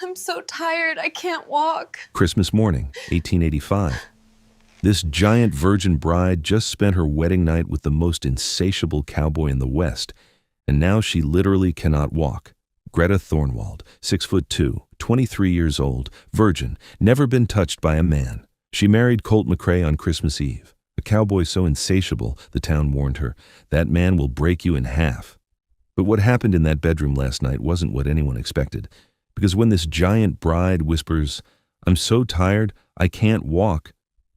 I'm so tired, I can't walk. Christmas morning, 1885. This giant virgin bride just spent her wedding night with the most insatiable cowboy in the West, and now she literally cannot walk. Greta Thornwald, 6'2", 23 years old, virgin, never been touched by a man. She married Colt McCrae on Christmas Eve. A cowboy so insatiable, the town warned her, that man will break you in half. But what happened in that bedroom last night wasn't what anyone expected, because when this giant bride whispers, "I'm so tired, I can't walk,"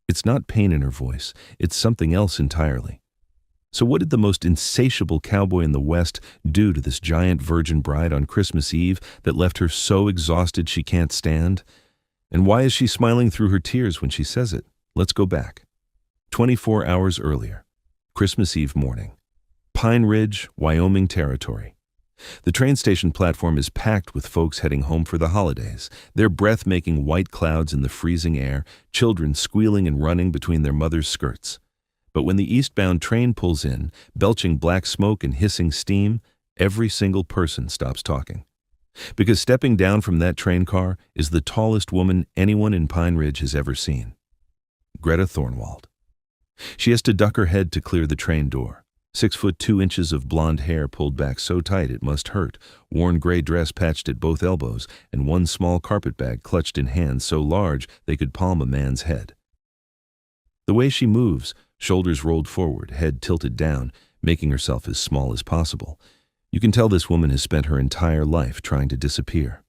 it's not pain in her voice, it's something else entirely. So what did the most insatiable cowboy in the West do to this giant virgin bride on Christmas Eve that left her so exhausted she can't stand? And why is she smiling through her tears when she says it? Let's go back. 24 hours earlier, Christmas Eve morning, Pine Ridge, Wyoming Territory. The train station platform is packed with folks heading home for the holidays, their breath-making white clouds in the freezing air, children squealing and running between their mothers' skirts. But when the eastbound train pulls in, belching black smoke and hissing steam, every single person stops talking. Because stepping down from that train car is the tallest woman anyone in Pine Ridge has ever seen. Greta Thornwald. She has to duck her head to clear the train door. 6'2" of blonde hair pulled back so tight it must hurt, worn gray dress patched at both elbows, and one small carpet bag clutched in hands so large they could palm a man's head. The way she moves, shoulders rolled forward, head tilted down, making herself as small as possible. You can tell this woman has spent her entire life trying to disappear.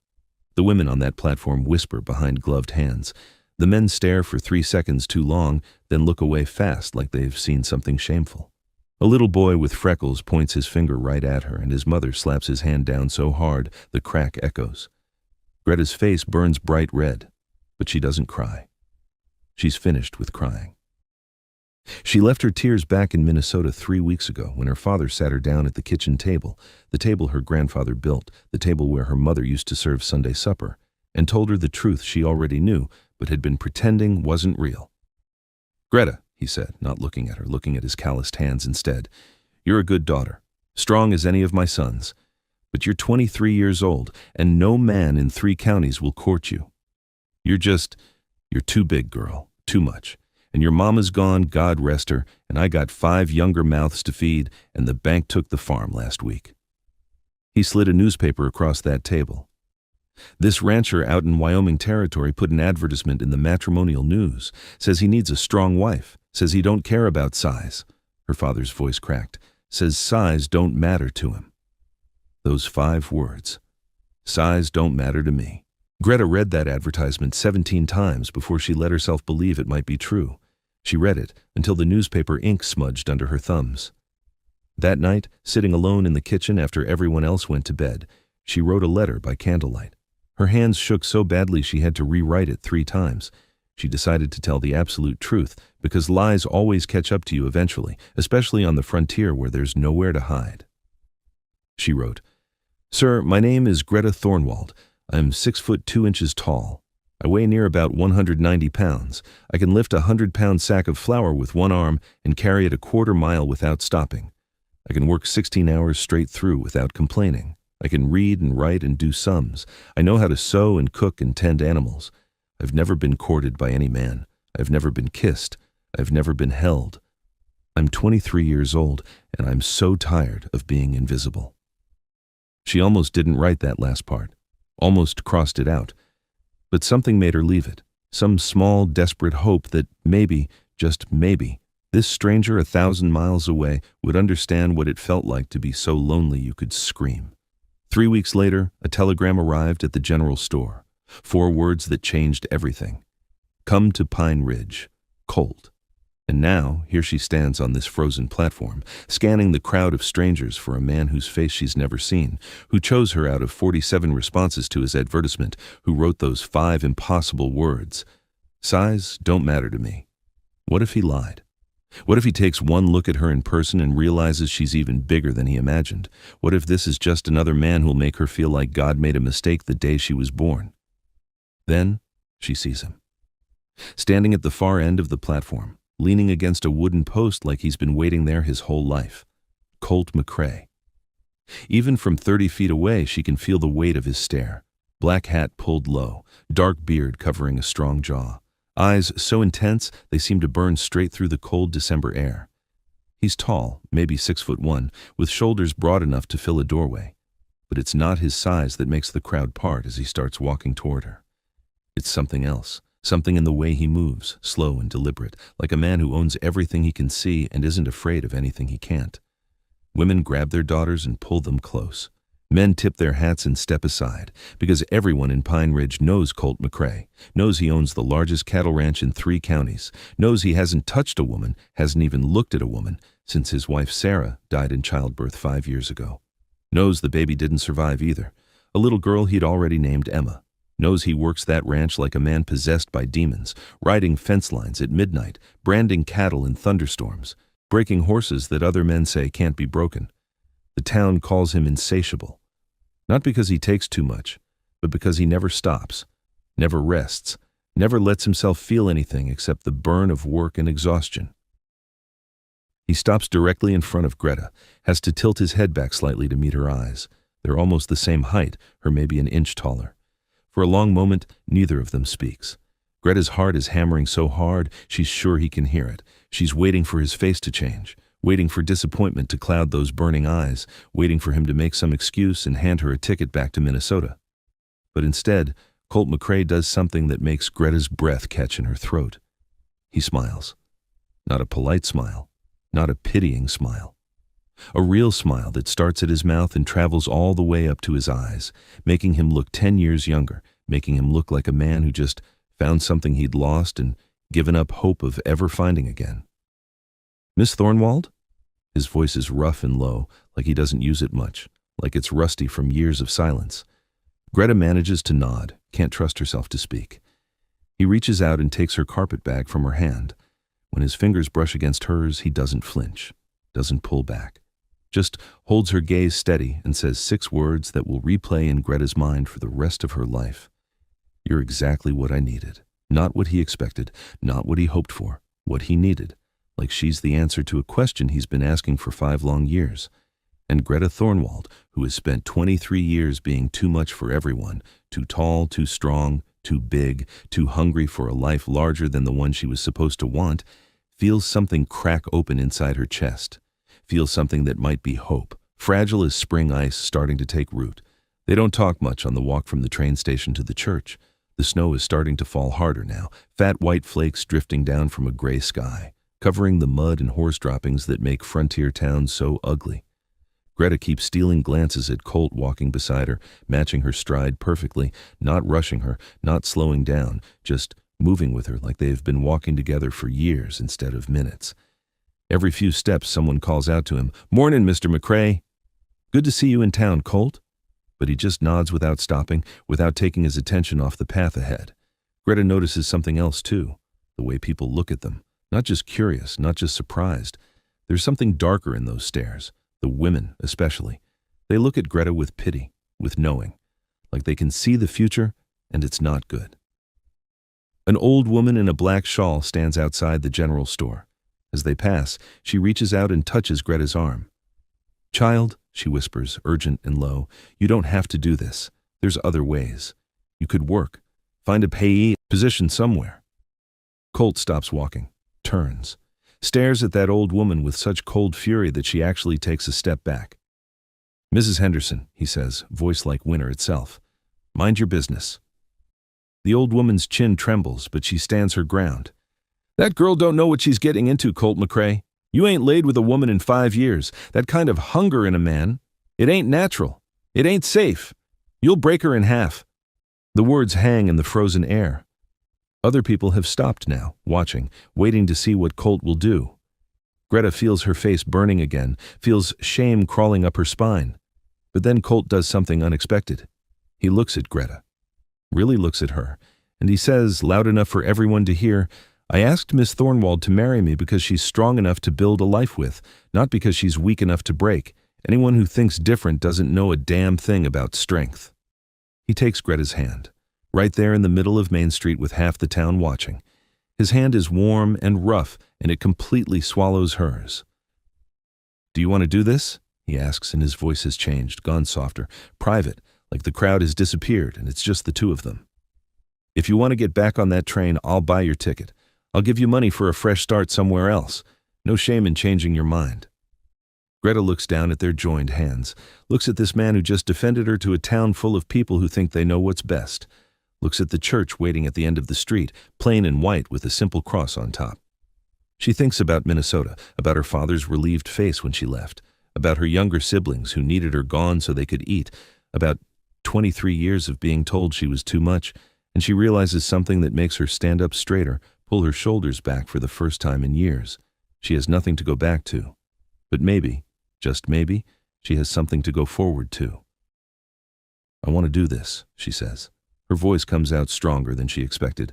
The women on that platform whisper behind gloved hands. The men stare for 3 seconds too long, then look away fast like they've seen something shameful. A little boy with freckles points his finger right at her, and his mother slaps his hand down so hard the crack echoes. Greta's face burns bright red, but she doesn't cry. She's finished with crying. She left her tears back in Minnesota 3 weeks ago when her father sat her down at the kitchen table, the table her grandfather built, the table where her mother used to serve Sunday supper, and told her the truth she already knew but had been pretending wasn't real. "Greta," he said, not looking at her, looking at his calloused hands instead, "you're a good daughter, strong as any of my sons, but you're 23 years old, and no man in 3 counties will court you. You're too big, girl, too much. And your mama's gone, God rest her, and I got 5 younger mouths to feed, and the bank took the farm last week." He slid a newspaper across that table. This rancher out in Wyoming Territory put an advertisement in the matrimonial news, says he needs a strong wife, says he don't care about size. Her father's voice cracked, says size don't matter to him. Those 5 words. Size don't matter to me. Greta read that advertisement 17 times before she let herself believe it might be true. She read it until the newspaper ink smudged under her thumbs. That night, sitting alone in the kitchen after everyone else went to bed, she wrote a letter by candlelight. Her hands shook so badly she had to rewrite it 3 times. She decided to tell the absolute truth, because lies always catch up to you eventually, especially on the frontier where there's nowhere to hide. She wrote, "Sir, my name is Greta Thornwald. I'm 6'2" tall. I weigh near about 190 pounds. I can lift a 100-pound sack of flour with one arm and carry it a quarter mile without stopping. I can work 16 hours straight through without complaining. I can read and write and do sums. I know how to sew and cook and tend animals. I've never been courted by any man. I've never been kissed. I've never been held. I'm 23 years old, and I'm so tired of being invisible." She almost didn't write that last part, almost crossed it out. But something made her leave it, some small, desperate hope that maybe, just maybe, this stranger 1,000 miles away would understand what it felt like to be so lonely you could scream. 3 weeks later, a telegram arrived at the general store. 4 words that changed everything. "Come to Pine Ridge. Colt." And now, here she stands on this frozen platform, scanning the crowd of strangers for a man whose face she's never seen, who chose her out of 47 responses to his advertisement, who wrote those 5 impossible words. Size don't matter to me. What if he lied? What if he takes one look at her in person and realizes she's even bigger than he imagined? What if this is just another man who'll make her feel like God made a mistake the day she was born? Then she sees him, standing at the far end of the platform, leaning against a wooden post like he's been waiting there his whole life. Colt McCrae. Even from 30 feet away, she can feel the weight of his stare. Black hat pulled low, dark beard covering a strong jaw. Eyes so intense they seem to burn straight through the cold December air. He's tall, maybe 6'1", with shoulders broad enough to fill a doorway. But it's not his size that makes the crowd part as he starts walking toward her. It's something else, something in the way he moves, slow and deliberate, like a man who owns everything he can see and isn't afraid of anything he can't. Women grab their daughters and pull them close. Men tip their hats and step aside, because everyone in Pine Ridge knows Colt McCrae, knows he owns the largest cattle ranch in 3 counties, knows he hasn't touched a woman, hasn't even looked at a woman, since his wife Sarah died in childbirth 5 years ago. Knows the baby didn't survive either, a little girl he'd already named Emma. Knows he works that ranch like a man possessed by demons, riding fence lines at midnight, branding cattle in thunderstorms, breaking horses that other men say can't be broken. The town calls him Insatiable. Not because he takes too much, but because he never stops, never rests, never lets himself feel anything except the burn of work and exhaustion. He stops directly in front of Greta, has to tilt his head back slightly to meet her eyes. They're almost the same height, her maybe an inch taller. For a long moment, neither of them speaks. Greta's heart is hammering so hard, she's sure he can hear it. She's waiting for his face to change, waiting for disappointment to cloud those burning eyes, waiting for him to make some excuse and hand her a ticket back to Minnesota. But instead, Colt McCrae does something that makes Greta's breath catch in her throat. He smiles. Not a polite smile, not a pitying smile. A real smile that starts at his mouth and travels all the way up to his eyes, making him look 10 years younger, making him look like a man who just found something he'd lost and given up hope of ever finding again. "Miss Thornwald?" His voice is rough and low, like he doesn't use it much, like it's rusty from years of silence. Greta manages to nod, can't trust herself to speak. He reaches out and takes her carpet bag from her hand. When his fingers brush against hers, he doesn't flinch, doesn't pull back, just holds her gaze steady and says 6 words that will replay in Greta's mind for the rest of her life. "You're exactly what I needed." Not what he expected, not what he hoped for, what he needed. Like she's the answer to a question he's been asking for 5 long years. And Greta Thornwald, who has spent 23 years being too much for everyone, too tall, too strong, too big, too hungry for a life larger than the one she was supposed to want, feels something crack open inside her chest, feels something that might be hope, fragile as spring ice starting to take root. They don't talk much on the walk from the train station to the church. The snow is starting to fall harder now, fat white flakes drifting down from a gray sky, covering the mud and horse droppings that make frontier towns so ugly. Greta keeps stealing glances at Colt walking beside her, matching her stride perfectly, not rushing her, not slowing down, just moving with her like they have been walking together for years instead of minutes. Every few steps someone calls out to him, "Mornin', Mr. McCrae." "Good to see you in town, Colt." But he just nods without stopping, without taking his attention off the path ahead. Greta notices something else too, the way people look at them. Not just curious, not just surprised. There's something darker in those stares, the women especially. They look at Greta with pity, with knowing, like they can see the future and it's not good. An old woman in a black shawl stands outside the general store. As they pass, she reaches out and touches Greta's arm. "Child," she whispers, urgent and low, "you don't have to do this. There's other ways. You could work, find a payee position somewhere." Colt stops walking, turns, stares at that old woman with such cold fury that she actually takes a step back. "Mrs. Henderson," he says, voice like winter itself, "mind your business." The old woman's chin trembles, but she stands her ground. "That girl don't know what she's getting into, Colt McCrae. You ain't laid with a woman in 5 years. That kind of hunger in a man, it ain't natural. It ain't safe. You'll break her in half." The words hang in the frozen air. Other people have stopped now, watching, waiting to see what Colt will do. Greta feels her face burning again, feels shame crawling up her spine. But then Colt does something unexpected. He looks at Greta, really looks at her, and he says, loud enough for everyone to hear, "I asked Miss Thornwald to marry me because she's strong enough to build a life with, not because she's weak enough to break. Anyone who thinks different doesn't know a damn thing about strength." He takes Greta's hand, right there in the middle of Main Street with half the town watching. His hand is warm and rough, and it completely swallows hers. "Do you want to do this?" he asks, and his voice has changed, gone softer, private, like the crowd has disappeared and it's just the two of them. If you want to get back on that train, I'll buy your ticket. I'll give you money for a fresh start somewhere else. No shame in changing your mind. Greta looks down at their joined hands, looks at this man who just defended her to a town full of people who think they know what's best, looks at the church waiting at the end of the street, plain and white with a simple cross on top. She thinks about Minnesota, about her father's relieved face when she left, about her younger siblings who needed her gone so they could eat, about 23 years of being told she was too much, and she realizes something that makes her stand up straighter, pull her shoulders back for the first time in years. She has nothing to go back to. But maybe, just maybe, she has something to go forward to. I want to do this, she says. Her voice comes out stronger than she expected.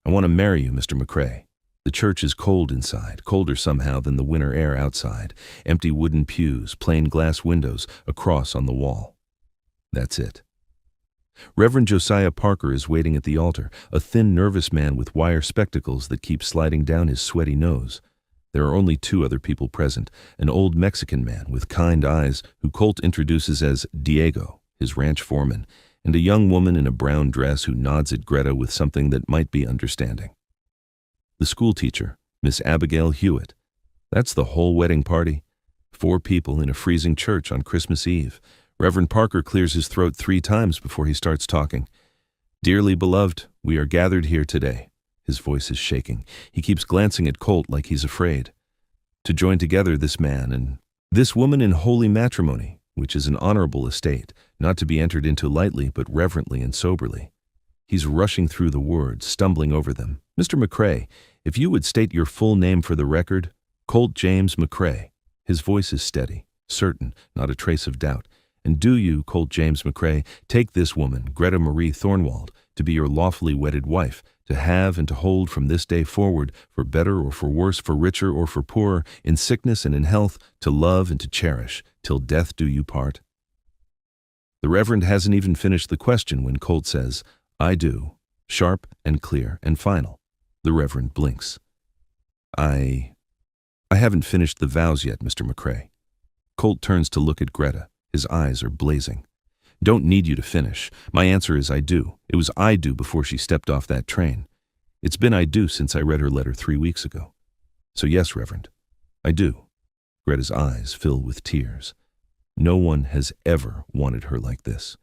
I want to marry you, Mr. McCrae. The church is cold inside, colder somehow than the winter air outside. Empty wooden pews, plain glass windows, a cross on the wall. That's it. Reverend Josiah Parker is waiting at the altar, a thin, nervous man with wire spectacles that keep sliding down his sweaty nose. There are only two other people present, an old Mexican man with kind eyes who Colt introduces as Diego, his ranch foreman, and a young woman in a brown dress who nods at Greta with something that might be understanding. The schoolteacher, Miss Abigail Hewitt. That's the whole wedding party. 4 people in a freezing church on Christmas Eve. Reverend Parker clears his throat 3 times before he starts talking. Dearly beloved, we are gathered here today. His voice is shaking. He keeps glancing at Colt like he's afraid. To join together this man and this woman in holy matrimony, which is an honorable estate, not to be entered into lightly but reverently and soberly. He's rushing through the words, stumbling over them. Mr. McCrae, if you would state your full name for the record, Colt James McCrae. His voice is steady, certain, not a trace of doubt. And do you, Colt James McCrae, take this woman, Greta Marie Thornwald, to be your lawfully wedded wife, to have and to hold from this day forward, for better or for worse, for richer or for poorer, in sickness and in health, to love and to cherish, till death do you part? The Reverend hasn't even finished the question when Colt says, I do, sharp and clear and final. The Reverend blinks. I haven't finished the vows yet, Mr. McCrae. Colt turns to look at Greta. His eyes are blazing. Don't need you to finish. My answer is I do. It was I do before she stepped off that train. It's been I do since I read her letter 3 weeks ago. So yes, Reverend, I do. Greta's eyes fill with tears. No one has ever wanted her like this.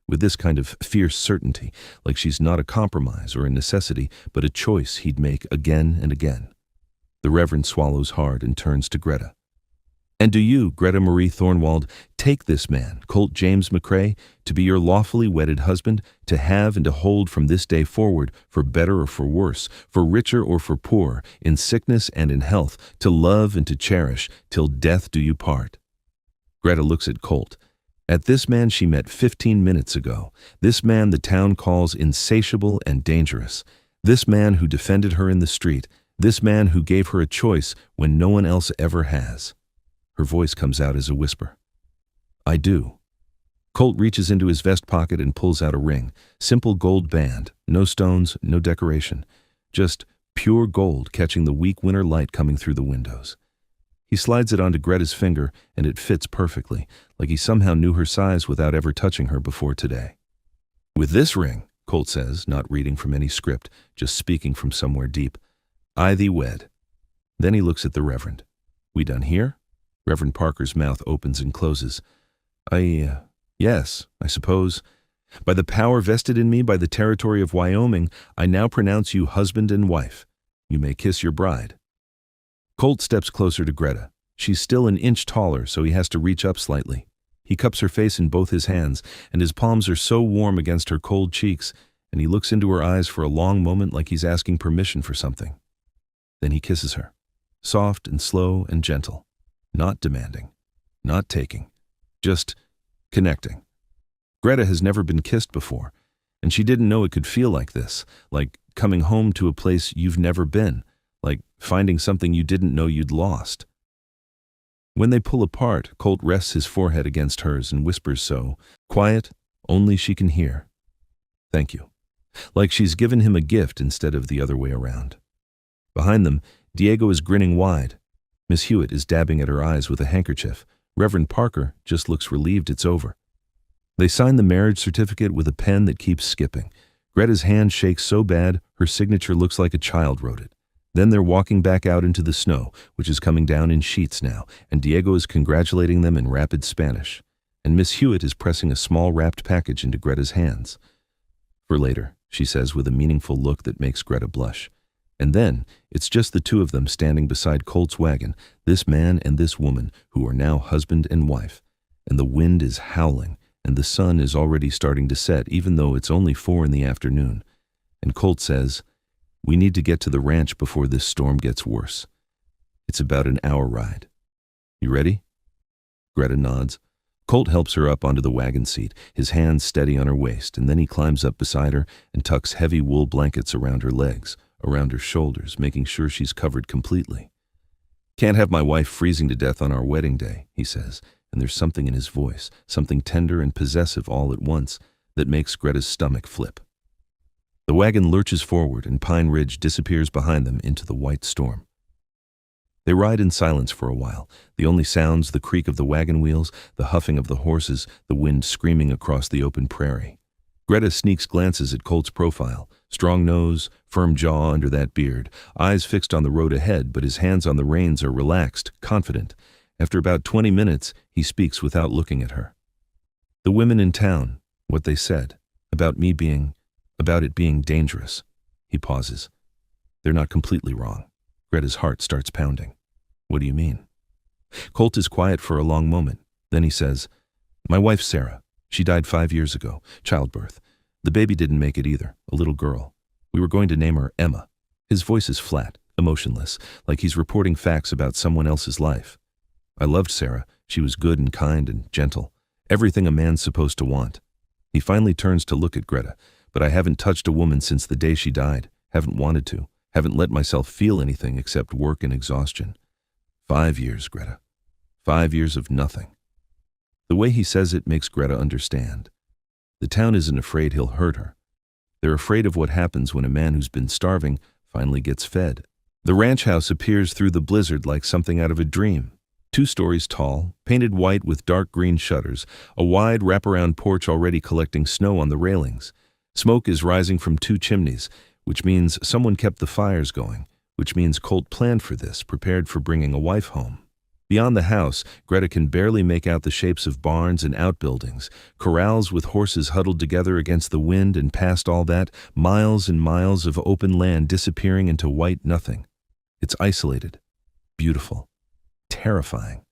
With this kind of fierce certainty, like she's not a compromise or a necessity, but a choice he'd make again and again. The Reverend swallows hard and turns to Greta. And do you, Greta Marie Thornwald, take this man, Colt James McCrae, to be your lawfully wedded husband, to have and to hold from this day forward, for better or for worse, for richer or for poor, in sickness and in health, to love and to cherish, till death do you part? Greta looks at Colt. At this man she met 15 minutes ago, this man the town calls insatiable and dangerous, this man who defended her in the street, this man who gave her a choice when no one else ever has. Her voice comes out as a whisper. I do. Colt reaches into his vest pocket and pulls out a ring. Simple gold band. No stones, no decoration. Just pure gold catching the weak winter light coming through the windows. He slides it onto Greta's finger, and it fits perfectly, like he somehow knew her size without ever touching her before today. With this ring, Colt says, not reading from any script, just speaking from somewhere deep, I thee wed. Then he looks at the Reverend. We done here? Reverend Parker's mouth opens and closes. Yes, I suppose. By the power vested in me by the territory of Wyoming, I now pronounce you husband and wife. You may kiss your bride. Colt steps closer to Greta. She's still an inch taller, so he has to reach up slightly. He cups her face in both his hands, and his palms are so warm against her cold cheeks, and he looks into her eyes for a long moment like he's asking permission for something. Then he kisses her, soft and slow and gentle. Not demanding, not taking, just connecting. Greta has never been kissed before, and she didn't know it could feel like this, like coming home to a place you've never been, like finding something you didn't know you'd lost. When they pull apart, Colt rests his forehead against hers and whispers so, quiet, only she can hear. Thank you. Like she's given him a gift instead of the other way around. Behind them, Diego is grinning wide. Miss Hewitt is dabbing at her eyes with a handkerchief. Reverend Parker just looks relieved it's over. They sign the marriage certificate with a pen that keeps skipping. Greta's hand shakes so bad, her signature looks like a child wrote it. Then they're walking back out into the snow, which is coming down in sheets now, and Diego is congratulating them in rapid Spanish. And Miss Hewitt is pressing a small wrapped package into Greta's hands. For later, she says with a meaningful look that makes Greta blush. And then, it's just the two of them standing beside Colt's wagon, this man and this woman, who are now husband and wife. And the wind is howling, and the sun is already starting to set, even though it's only 4 in the afternoon. And Colt says, "We need to get to the ranch before this storm gets worse. It's about an hour ride. You ready?" Greta nods. Colt helps her up onto the wagon seat, his hands steady on her waist, and then he climbs up beside her and tucks heavy wool blankets around her legs, around her shoulders, making sure she's covered completely. "Can't have my wife freezing to death on our wedding day," he says, and there's something in his voice, something tender and possessive all at once, that makes Greta's stomach flip. The wagon lurches forward and Pine Ridge disappears behind them into the white storm. They ride in silence for a while, the only sounds the creak of the wagon wheels, the huffing of the horses, the wind screaming across the open prairie. Greta sneaks glances at Colt's profile, strong nose, firm jaw under that beard, eyes fixed on the road ahead, but his hands on the reins are relaxed, confident. After about 20 minutes, he speaks without looking at her. "The women in town, what they said, about it being dangerous." He pauses. "They're not completely wrong." Greta's heart starts pounding. "What do you mean?" Colt is quiet for a long moment. Then he says, "My wife Sarah, she died 5 years ago, childbirth. The baby didn't make it either, a little girl. We were going to name her Emma." His voice is flat, emotionless, like he's reporting facts about someone else's life. "I loved Sarah. She was good and kind and gentle. Everything a man's supposed to want." He finally turns to look at Greta. "But I haven't touched a woman since the day she died. Haven't wanted to. Haven't let myself feel anything except work and exhaustion. 5 years, Greta. 5 years of nothing." The way he says it makes Greta understand. The town isn't afraid he'll hurt her. They're afraid of what happens when a man who's been starving finally gets fed. The ranch house appears through the blizzard like something out of a dream. 2 stories tall, painted white with dark green shutters, a wide wraparound porch already collecting snow on the railings. Smoke is rising from 2 chimneys, which means someone kept the fires going, which means Colt planned for this, prepared for bringing a wife home. Beyond the house, Greta can barely make out the shapes of barns and outbuildings, corrals with horses huddled together against the wind, and past all that, miles and miles of open land disappearing into white nothing. It's isolated, beautiful, terrifying.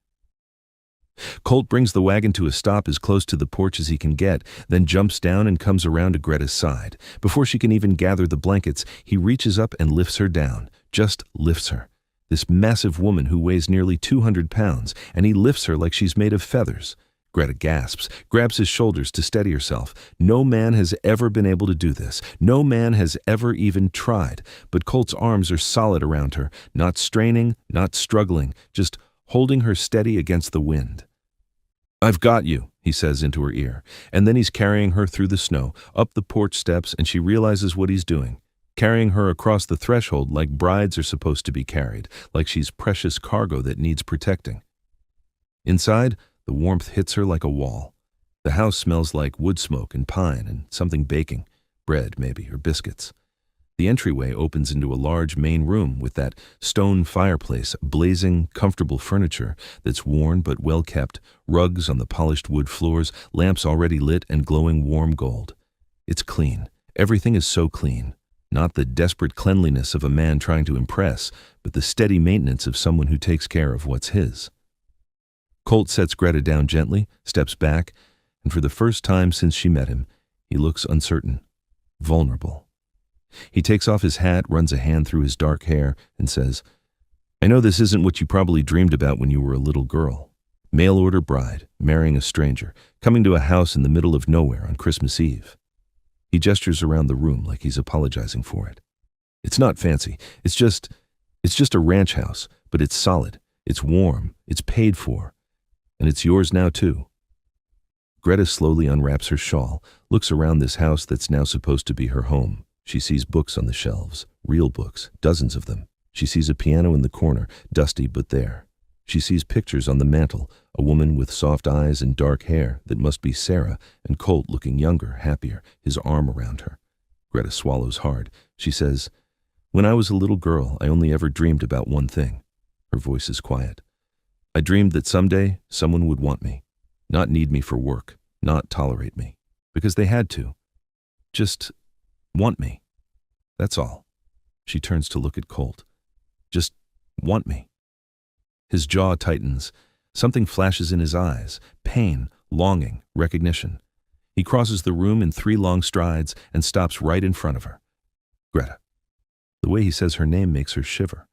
Colt brings the wagon to a stop as close to the porch as he can get, then jumps down and comes around to Greta's side. Before she can even gather the blankets, he reaches up and lifts her down, just lifts her. This massive woman who weighs nearly 200 pounds, and he lifts her like she's made of feathers. Greta gasps, grabs his shoulders to steady herself. No man has ever been able to do this. No man has ever even tried. But Colt's arms are solid around her, not straining, not struggling, just holding her steady against the wind. "I've got you," he says into her ear, and then he's carrying her through the snow, up the porch steps, and she realizes what he's doing, carrying her across the threshold like brides are supposed to be carried, like she's precious cargo that needs protecting. Inside, the warmth hits her like a wall. The house smells like wood smoke and pine and something baking, bread maybe, or biscuits. The entryway opens into a large main room with that stone fireplace, blazing, comfortable furniture that's worn but well kept, rugs on the polished wood floors, lamps already lit and glowing warm gold. It's clean. Everything is so clean. Not the desperate cleanliness of a man trying to impress, but the steady maintenance of someone who takes care of what's his. Colt sets Greta down gently, steps back, and for the first time since she met him, he looks uncertain, vulnerable. He takes off his hat, runs a hand through his dark hair, and says, "I know this isn't what you probably dreamed about when you were a little girl. Mail-order bride, marrying a stranger, coming to a house in the middle of nowhere on Christmas Eve." He gestures around the room like he's apologizing for it. "It's not fancy. It's just a ranch house, but it's solid, it's warm, it's paid for, and it's yours now too." Greta slowly unwraps her shawl, looks around this house that's now supposed to be her home. She sees books on the shelves, real books, dozens of them. She sees a piano in the corner, dusty but there. She sees pictures on the mantel, a woman with soft eyes and dark hair that must be Sarah, and Colt looking younger, happier, his arm around her. Greta swallows hard. She says, "When I was a little girl, I only ever dreamed about one thing." Her voice is quiet. "I dreamed that someday someone would want me, not need me for work, not tolerate me, because they had to. Just want me. That's all." She turns to look at Colt. "Just want me." His jaw tightens. Something flashes in his eyes. Pain, longing, recognition. He crosses the room in 3 long strides and stops right in front of her. "Greta." The way he says her name makes her shiver.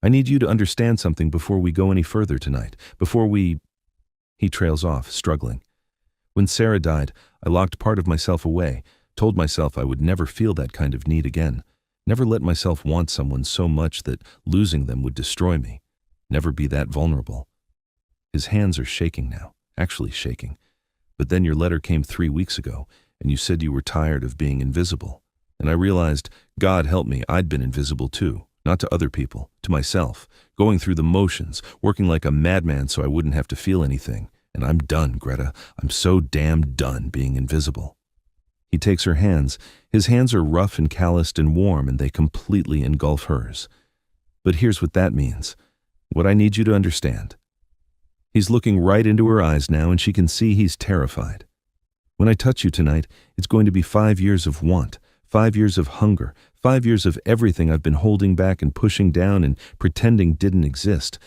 "I need you to understand something before we go any further tonight. Before we—" He trails off, struggling. "When Sarah died, I locked part of myself away, told myself I would never feel that kind of need again. Never let myself want someone so much that losing them would destroy me. Never be that vulnerable." His hands are shaking now, actually shaking. "But then your letter came 3 weeks ago, and you said you were tired of being invisible. And I realized, God help me, I'd been invisible too. Not to other people, to myself, going through the motions, working like a madman so I wouldn't have to feel anything. And I'm done, Greta. I'm so damn done being invisible." He takes her hands. His hands are rough and calloused and warm, and they completely engulf hers. "But here's what that means. What I need you to understand." He's looking right into her eyes now, and she can see he's terrified. "When I touch you tonight, it's going to be 5 years of want, 5 years of hunger, 5 years of everything I've been holding back and pushing down and pretending didn't exist.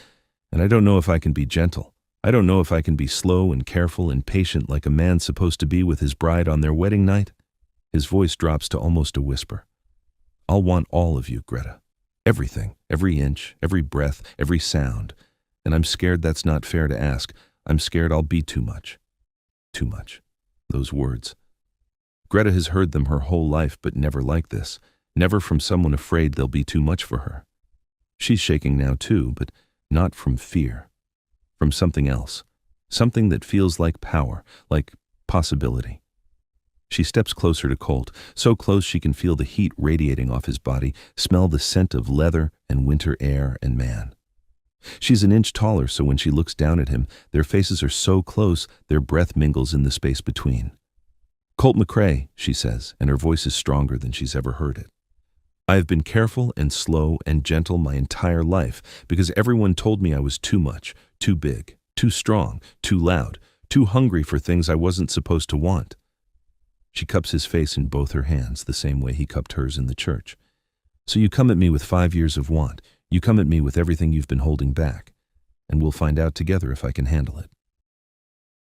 And I don't know if I can be gentle. I don't know if I can be slow and careful and patient like a man's supposed to be with his bride on their wedding night." His voice drops to almost a whisper. "I'll want all of you, Greta. Everything, every inch, every breath, every sound. And I'm scared that's not fair to ask. I'm scared I'll be too much." Too much. Those words. Greta has heard them her whole life, but never like this. Never from someone afraid they'll be too much for her. She's shaking now too, but not from fear. From something else. Something that feels like power, like possibility. She steps closer to Colt, so close she can feel the heat radiating off his body, smell the scent of leather and winter air and man. She's an inch taller, so when she looks down at him, their faces are so close, their breath mingles in the space between. "Colt McCrae," she says, and her voice is stronger than she's ever heard it. "I have been careful and slow and gentle my entire life because everyone told me I was too much, too big, too strong, too loud, too hungry for things I wasn't supposed to want." She cups his face in both her hands the same way he cupped hers in the church. "So you come at me with 5 years of want. You come at me with everything you've been holding back. And we'll find out together if I can handle it."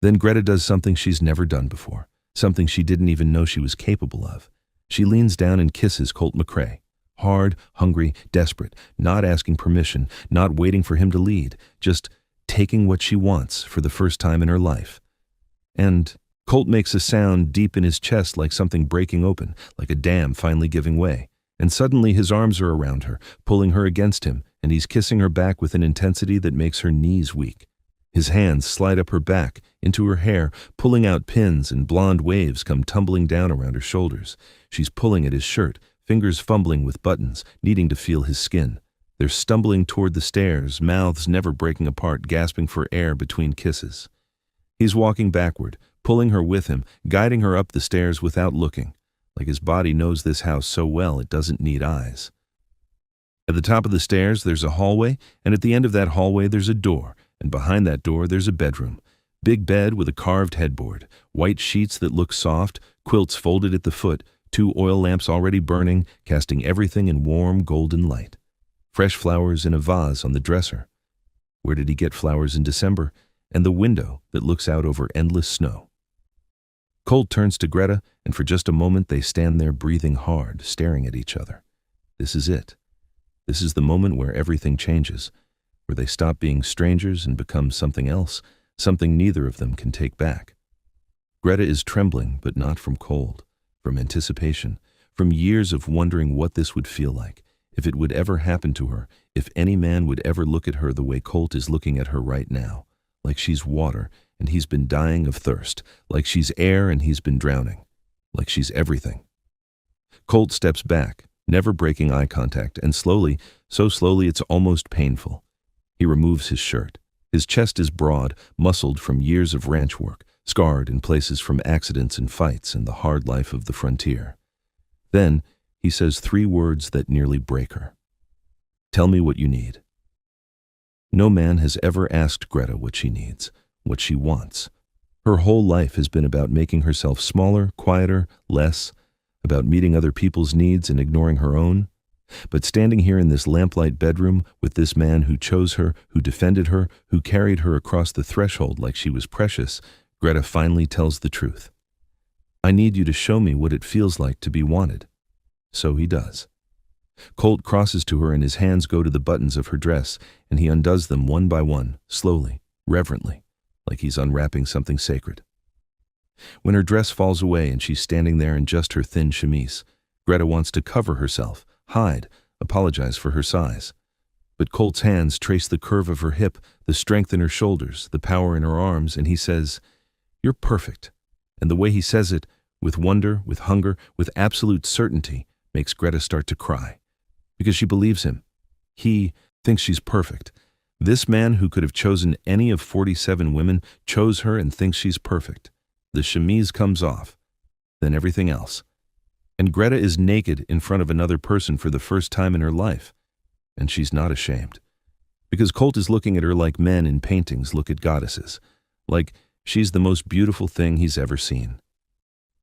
Then Greta does something she's never done before, something she didn't even know she was capable of. She leans down and kisses Colt McCrae. Hard, hungry, desperate, not asking permission, not waiting for him to lead, just taking what she wants for the first time in her life. And Colt makes a sound deep in his chest like something breaking open, like a dam finally giving way. And suddenly his arms are around her, pulling her against him, and he's kissing her back with an intensity that makes her knees weak. His hands slide up her back, into her hair, pulling out pins, and blonde waves come tumbling down around her shoulders. She's pulling at his shirt, fingers fumbling with buttons, needing to feel his skin. They're stumbling toward the stairs, mouths never breaking apart, gasping for air between kisses. He's walking backward, pulling her with him, guiding her up the stairs without looking. Like his body knows this house so well it doesn't need eyes. At the top of the stairs, there's a hallway, and at the end of that hallway, there's a door, and behind that door, there's a bedroom. Big bed with a carved headboard, white sheets that look soft, quilts folded at the foot, 2 oil lamps already burning, casting everything in warm, golden light. Fresh flowers in a vase on the dresser. Where did he get flowers in December? And the window that looks out over endless snow. Colt turns to Greta, and for just a moment they stand there breathing hard, staring at each other. This is it. This is the moment where everything changes, where they stop being strangers and become something else, something neither of them can take back. Greta is trembling, but not from cold, from anticipation, from years of wondering what this would feel like, if it would ever happen to her, if any man would ever look at her the way Colt is looking at her right now, like she's water and he's been dying of thirst, like she's air and he's been drowning, like she's everything. Colt steps back, never breaking eye contact, and slowly, so slowly it's almost painful. He removes his shirt. His chest is broad, muscled from years of ranch work, scarred in places from accidents and fights and the hard life of the frontier. Then he says 3 words that nearly break her. "Tell me what you need." No man has ever asked Greta what she needs, what she wants. Her whole life has been about making herself smaller, quieter, less, about meeting other people's needs and ignoring her own. But standing here in this lamplight bedroom with this man who chose her, who defended her, who carried her across the threshold like she was precious, Greta finally tells the truth. "I need you to show me what it feels like to be wanted." So he does. Colt crosses to her and his hands go to the buttons of her dress, and he undoes them one by one, slowly, reverently, like he's unwrapping something sacred. When her dress falls away and she's standing there in just her thin chemise, Greta wants to cover herself, hide, apologize for her size. But Colt's hands trace the curve of her hip, the strength in her shoulders, the power in her arms, and he says, "You're perfect." And the way he says it, with wonder, with hunger, with absolute certainty, makes Greta start to cry. Because she believes him. He thinks she's perfect. This man who could have chosen any of 47 women chose her and thinks she's perfect. The chemise comes off. Then everything else. And Greta is naked in front of another person for the first time in her life. And she's not ashamed. Because Colt is looking at her like men in paintings look at goddesses. Like she's the most beautiful thing he's ever seen.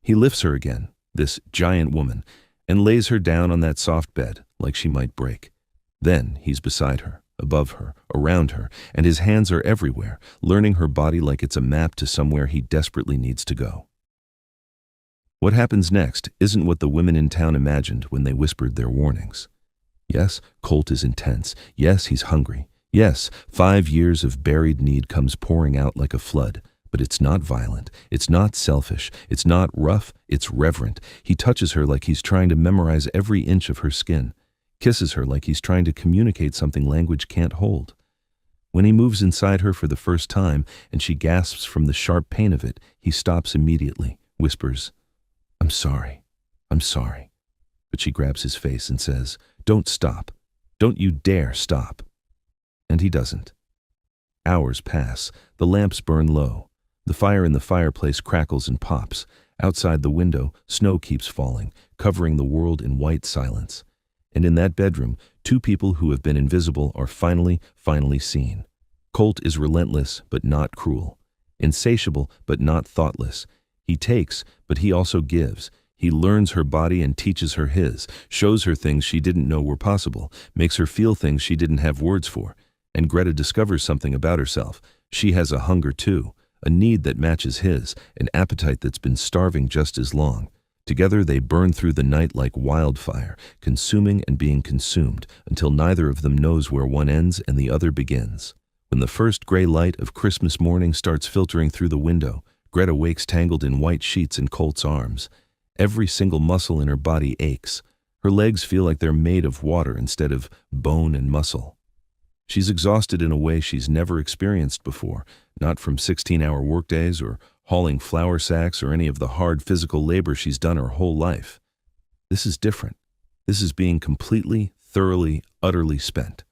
He lifts her again, this giant woman, and lays her down on that soft bed like she might break. Then he's beside her, above her, around her, and his hands are everywhere, learning her body like it's a map to somewhere he desperately needs to go. What happens next isn't what the women in town imagined when they whispered their warnings. Yes, Colt is intense. Yes, he's hungry. Yes, 5 years of buried need comes pouring out like a flood. But it's not violent. It's not selfish. It's not rough. It's reverent. He touches her like he's trying to memorize every inch of her skin. Kisses her like he's trying to communicate something language can't hold. When he moves inside her for the first time and she gasps from the sharp pain of it, he stops immediately, whispers, "I'm sorry. I'm sorry." But she grabs his face and says, "Don't stop. Don't you dare stop." And he doesn't. Hours pass. The lamps burn low. The fire in the fireplace crackles and pops. Outside the window, snow keeps falling, covering the world in white silence. And in that bedroom, 2 people who have been invisible are finally seen. Colt is relentless, but not cruel. Insatiable, but not thoughtless. He takes, but he also gives. He learns her body and teaches her his, shows her things she didn't know were possible, makes her feel things she didn't have words for. And Greta discovers something about herself. She has a hunger too, a need that matches his, an appetite that's been starving just as long. Together they burn through the night like wildfire, consuming and being consumed, until neither of them knows where one ends and the other begins. When the first gray light of Christmas morning starts filtering through the window, Greta wakes tangled in white sheets in Colt's arms. Every single muscle in her body aches. Her legs feel like they're made of water instead of bone and muscle. She's exhausted in a way she's never experienced before, not from 16-hour workdays or hauling flour sacks or any of the hard physical labor she's done her whole life. This is different. This is being completely, thoroughly, utterly spent.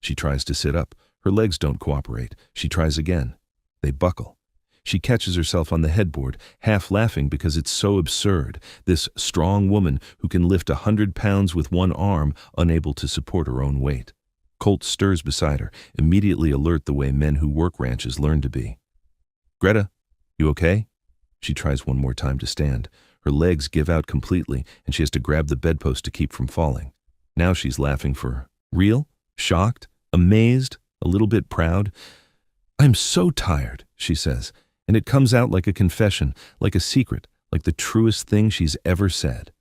She tries to sit up. Her legs don't cooperate. She tries again. They buckle. She catches herself on the headboard, half laughing because it's so absurd. This strong woman who can lift 100 pounds with one arm, unable to support her own weight. Colt stirs beside her, immediately alert the way men who work ranches learn to be. "Greta, you okay?" She tries one more time to stand. Her legs give out completely, and she has to grab the bedpost to keep from falling. Now she's laughing for real, shocked, amazed, a little bit proud. "I'm so tired," she says, and it comes out like a confession, like a secret, like the truest thing she's ever said.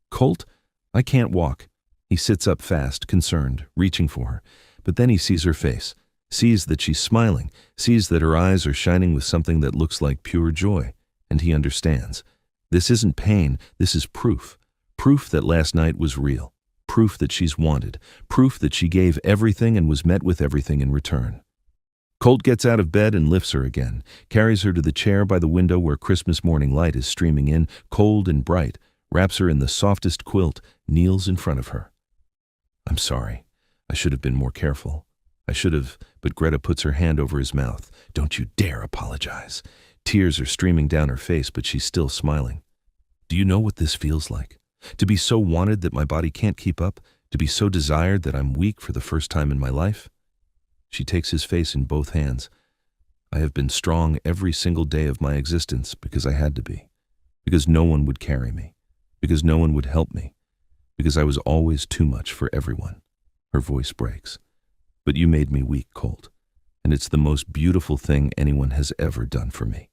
"Colt, I can't walk." He sits up fast, concerned, reaching for her. But then he sees her face, sees that she's smiling, sees that her eyes are shining with something that looks like pure joy, and he understands. This isn't pain, this is proof. Proof that last night was real. Proof that she's wanted. Proof that she gave everything and was met with everything in return. Colt gets out of bed and lifts her again, carries her to the chair by the window where Christmas morning light is streaming in, cold and bright, wraps her in the softest quilt, kneels in front of her. "I'm sorry. I should have been more careful. I should have, but Greta puts her hand over his mouth. Don't you dare apologize. Tears are streaming down her face, but she's still smiling. Do you know what this feels like? To be so wanted that my body can't keep up? To be so desired that I'm weak for the first time in my life? She takes his face in both hands. I have been strong every single day of my existence because I had to be. Because no one would carry me. Because no one would help me. Because I was always too much for everyone. Her voice breaks. But you made me weak, Colt. And it's the most beautiful thing anyone has ever done for me.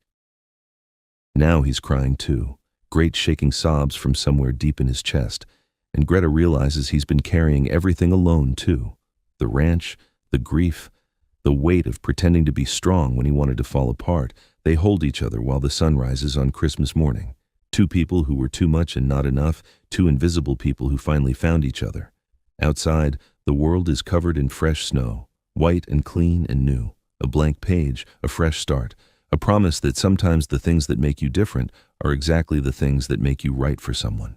Now he's crying too, great shaking sobs from somewhere deep in his chest, and Greta realizes he's been carrying everything alone too. The ranch, the grief, the weight of pretending to be strong when he wanted to fall apart. They hold each other while the sun rises on Christmas morning. Two people who were too much and not enough, two invisible people who finally found each other. Outside, the world is covered in fresh snow, white and clean and new. A blank page, a fresh start, a promise that sometimes the things that make you different are exactly the things that make you right for someone.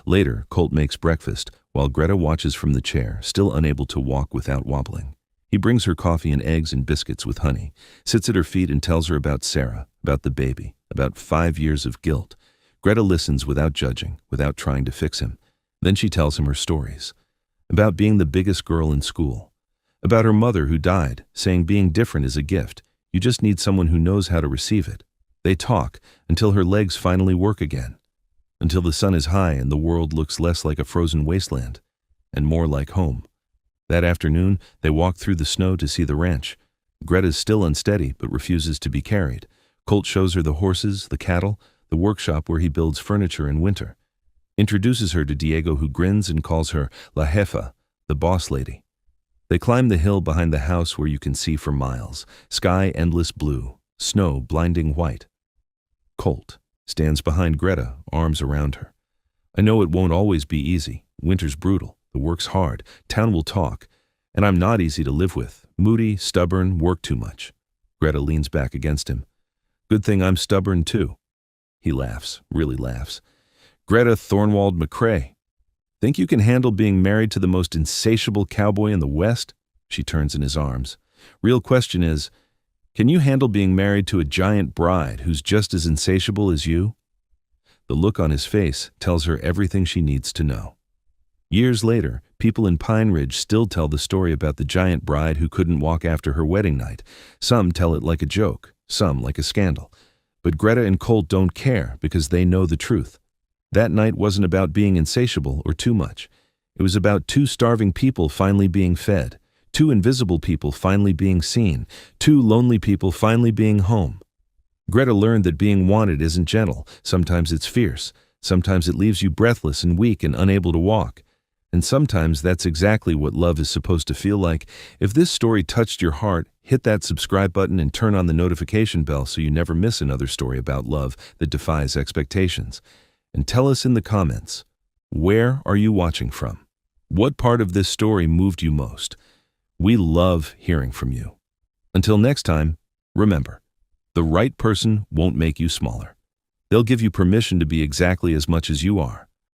Later, Colt makes breakfast while Greta watches from the chair, still unable to walk without wobbling. He brings her coffee and eggs and biscuits with honey, sits at her feet and tells her about Sarah, about the baby, about 5 years of guilt. Greta listens without judging, without trying to fix him. Then she tells him her stories. About being the biggest girl in school. About her mother who died, saying being different is a gift. You just need someone who knows how to receive it. They talk until her legs finally work again. Until the sun is high and the world looks less like a frozen wasteland and more like home. That afternoon, they walk through the snow to see the ranch. Greta's still unsteady but refuses to be carried. Colt shows her the horses, the cattle, the workshop where he builds furniture in winter. Introduces her to Diego, who grins and calls her La Jefa, the boss lady. They climb the hill behind the house where you can see for miles. Sky endless blue, snow blinding white. Colt stands behind Greta, arms around her. I know it won't always be easy. Winter's brutal. The work's hard. Town will talk. And I'm not easy to live with. Moody, stubborn, work too much. Greta leans back against him. Good thing I'm stubborn too. He laughs, really laughs. Greta Thornwald McCrae. Think you can handle being married to the most insatiable cowboy in the West? She turns in his arms. Real question is, can you handle being married to a giant bride who's just as insatiable as you? The look on his face tells her everything she needs to know. Years later, people in Pine Ridge still tell the story about the giant bride who couldn't walk after her wedding night. Some tell it like a joke, some like a scandal. But Greta and Colt don't care because they know the truth. That night wasn't about being insatiable or too much. It was about two starving people finally being fed, two invisible people finally being seen, two lonely people finally being home. Greta learned that being wanted isn't gentle. Sometimes it's fierce. Sometimes it leaves you breathless and weak and unable to walk. And sometimes that's exactly what love is supposed to feel like. If this story touched your heart, hit that subscribe button and turn on the notification bell so you never miss another story about love that defies expectations. And tell us in the comments, where are you watching from? What part of this story moved you most? We love hearing from you. Until next time, remember, the right person won't make you smaller. They'll give you permission to be exactly as much as you are.